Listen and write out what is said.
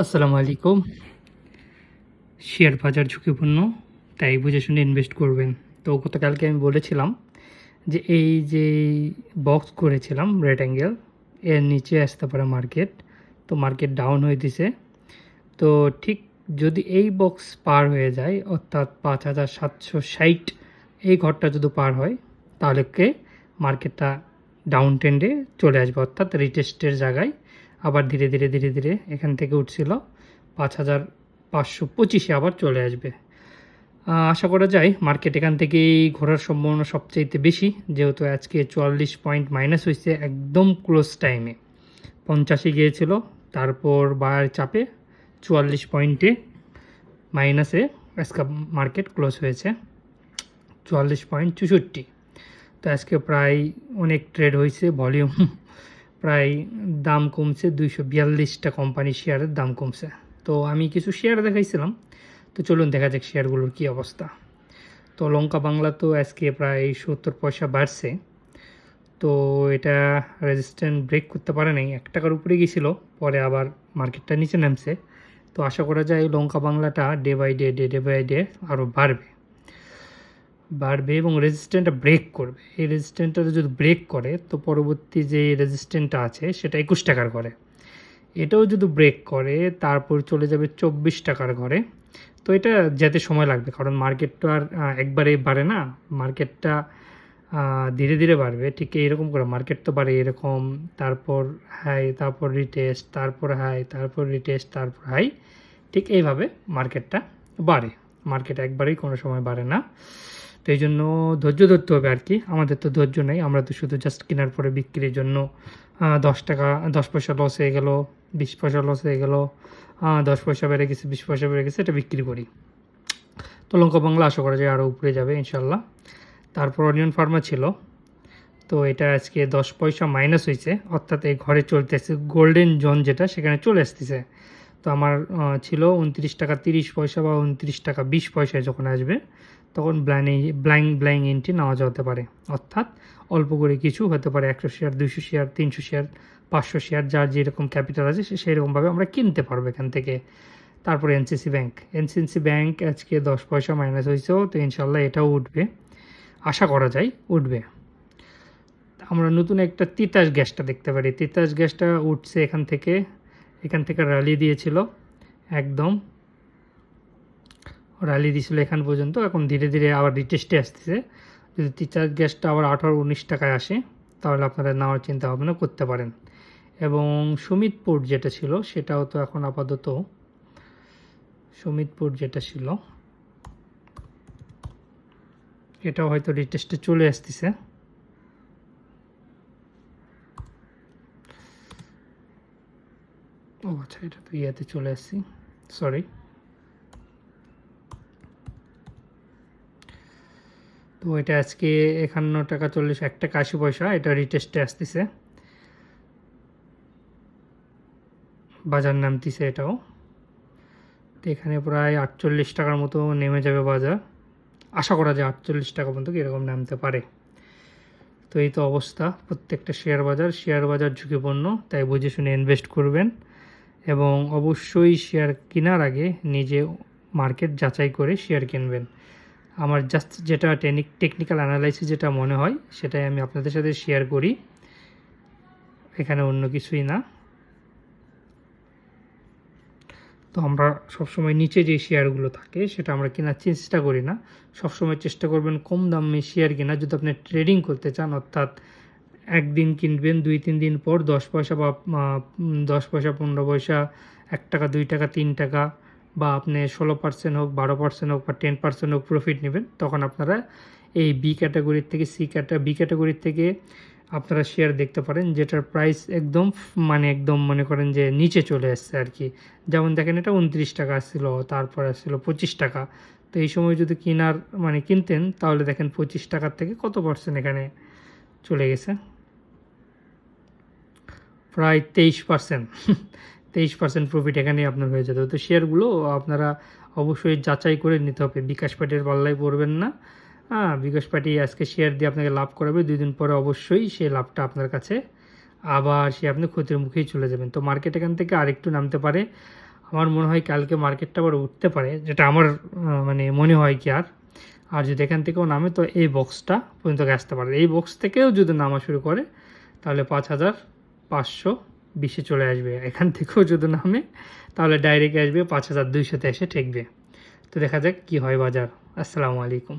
আসসালামু আলাইকুম। শেয়ার বাজার ঝুঁকিপূর্ণ, তাই বুঝে শুনে ইনভেস্ট করবেন। তো গতকালকে আমি বলেছিলাম যে এই যে বক্স করেছিলাম রেক্ট্যাঙ্গেল, এর নিচে আসতে পারে মার্কেট। তো মার্কেট ডাউন হয়ে দিছে। তো ঠিক যদি এই বক্স পার হয়ে যায়, অর্থাৎ 5760 এই ঘরটা যদি পার হয়, তাহলে মার্কেটটা ডাউন ট্রেন্ডে চলে আসবে, অর্থাৎ রিটেস্টের জায়গায় আবার ধীরে ধীরে ধীরে ধীরে এখান থেকে উঠছিল 5525-এ আবার চলে আসবে। আশা করা যায় মার্কেট এখান থেকেই ঘোরার সম্ভাবনা সবচাইতে বেশি, যেহেতু আজকে 44 পয়েন্ট মাইনাস হয়েছে একদম ক্লোজ টাইমে। 50-এ গিয়েছিল, তারপর বায়ার চাপে 44 পয়েন্টে মাইনাসে আজকে মার্কেট ক্লোজ হয়েছে 44.64। তো আজকে প্রায় অনেক ট্রেড হয়েছে, ভলিউম প্রায় দাম কমছে, 242টা কোম্পানি শেয়ারের দাম কমছে। তো আমি কিছু শেয়ার দেখাইছিলাম, তো চলুন দেখা যাক শেয়ারগুলোর কী অবস্থা। তো লঙ্কা বাংলা তো আজকে প্রায় 70 পয়সা বাড়ছে। তো এটা রেজিস্ট্যান্ট ব্রেক করতে পারে নাই, 1 টাকার উপরে গিয়েছিল, পরে আবার মার্কেটটা নিচে নামছে। তো আশা করা যায় লঙ্কা বাংলাটা ডে বাই ডে আরও বাড়বে এবং রেজিস্ট্যান্টটা ব্রেক করবে। এই রেজিস্ট্যান্টটা যদি ব্রেক করে, তো পরবর্তী যে রেজিস্ট্যান্টটা আছে সেটা 21 টাকার ঘরে। এটাও যদি ব্রেক করে, তারপর চলে যাবে 24 টাকার ঘরে। তো এটা যেতে সময় লাগবে, কারণ মার্কেট তো আর একবারেই বাড়ে না, মার্কেটটা ধীরে ধীরে বাড়বে। ঠিক এইরকম করে মার্কেট তো বাড়ে এরকম, তারপর হাই, তারপর রিটেস্ট, তারপর হাই, তারপর রিটেস্ট, তারপর হাই। ঠিক এইভাবে মার্কেটটা বাড়ে। মার্কেট একবারেই কোনো সময় বাড়ে না। তো এই জন্য ধৈর্য ধরতে হবে আর কি। আমাদের তো ধৈর্য নেই, আমরা তো শুধু জাস্ট কেনার পরে বিক্রির জন্য 10 টাকা 10 পয়সা লস হয়ে গেল, 20 পয়সা লস হয়ে গেল, 10 পয়সা বেড়ে গেছে, 20 পয়সা বেড়ে গেছে, এটা বিক্রি করি। তো লঙ্কা বাংলা আশা করা যায় আরও উপরে যাবে ইনশাল্লাহ। তারপর অনিয়ন ফার্মা ছিল, তো এটা আজকে 10 পয়সা মাইনাস হয়েছে, অর্থাৎ এই ঘরে চলতেছে গোল্ডেন জোন যেটা, সেখানে চলে আসতেছে। তো আমার ছিল 29 টাকা 30 পয়সা বা 29 টাকা 20 পয়সায় যখন আসবে, তখন ব্লাইং এন্ট্রি নেওয়া যেতে পারে। অর্থাৎ অল্প করে কিছু হতে পারে, 100 শেয়ার, 200 শেয়ার, 300 শেয়ার, 500 শেয়ার, যার যেরকম ক্যাপিটাল আছে সেরকমভাবে আমরা কিনতে পারবো এখান থেকে। তারপরে এনসিসি ব্যাংক আজকে 10 পয়সা মাইনাস হয়েছেও, তো ইনশাল্লাহ এটাও উঠবে, আশা করা যায় উঠবে। আমরা নতুন একটা তিতাস গ্যাসটা দেখতে পারি। তিতাস গ্যাসটা উঠছে এখান থেকে র্যালি দিয়েছিল, একদম র্যালি দিয়েছিল এখান পর্যন্ত, এখন ধীরে ধীরে আবার রিটেস্টে আসতেছে। যদি তিতাস গ্যাসটা আবার 18-19 টাকায় আসে, তাহলে আপনারা নেওয়ার চিন্তা ভাবনা করতে পারেন। এবং সুমিতপুর যেটা ছিল, সেটাও তো এখন আপাতত, সুমিতপুর যেটা ছিল এটাও হয়তো রিটেস্টে চলে আসতেছে। ও আচ্ছা, এটা তো ইয়াতে চলে আসছি, সরি। তো এটা আজকে 51 টাকা 40, 1 টাকা 80 পয়সা, এটা রিটেস্টে আসতেছে, বাজার নামতেছে এটাও। তো এখানে প্রায় 48 টাকার মতো নেমে যাবে বাজার, আশা করা যায় 48 টাকা পর্যন্ত এরকম নামতে পারে। তো এই তো অবস্থা প্রত্যেকটা শেয়ার বাজার ঝুঁকিপূর্ণ, তাই বুঝে শুনে ইনভেস্ট করবেন। এবং অবশ্যই শেয়ার কেনার আগে নিজে মার্কেট যাচাই করে শেয়ার কিনবেন। আমার জাস্ট যেটা টেকনিক্যাল অ্যানালাইসিস যেটা মনে হয়, সেটাই আমি আপনাদের সাথে শেয়ার করি, এখানে অন্য কিছুই না। তো আমরা সবসময় নিচে যে শেয়ারগুলো থাকে সেটা আমরা কেনার চেষ্টা করি না, সবসময় চেষ্টা করবেন কম দামে শেয়ার কেনা। যদি আপনি ট্রেডিং করতে চান, অর্থাৎ একদিন কিনবেন, 2-3 দিন পর 10 পয়সা বা 10 পয়সা, 15 পয়সা, 1 টাকা, 2 টাকা, 3 টাকা, বা আপনি 16% হোক, 12% হোক, বা 10% হোক প্রফিট নেবেন, তখন আপনারা এই বি ক্যাটাগরির থেকে আপনারা শেয়ার দেখতে পারেন, যেটার প্রাইস একদম মনে করেন যে নিচে চলে আসছে আর কি। যেমন দেখেন, এটা 29 টাকা আসছিল, তারপর আসছিল 25 টাকা। তো এই সময় যদি কিনতেন, তাহলে দেখেন 25 টাকার থেকে কত পার্সেন্ট এখানে চলে গেছে, প্রায় 23%। 23% প্রফিট এখানেই আপনার হয়ে যেত। তো শেয়ারগুলো আপনারা অবশ্যই যাচাই করে নিতে হবে, বিকাশ পার্টির পাল্লায় পড়বেন না। বিকাশ পার্টি আজকে শেয়ার দিয়ে আপনাকে লাভ করাবে, 2 দিন পরে অবশ্যই সেই লাভটা আপনার কাছে আবার আপনি ক্ষতির মুখেই চলে যাবেন। তো মার্কেট এখান থেকে আরেকটু নামতে পারে, আমার মনে হয় কালকে মার্কেটটা আবার উঠতে পারে, যেটা আমার মানে মনে হয় কি। আর যদি এখান থেকেও নামে তো এই বক্সটা পর্যন্ত আসতে পারে। এই বক্স থেকেও যদি নামা শুরু করে তাহলে 5,520 চলে আসবে। এখান থেকেও যদি নামে তাহলে ডাইরেক্ট আসবে 5,200 এসে ঠেকবে। তো দেখা যাক কি হয় বাজার। আসসালামু আলাইকুম।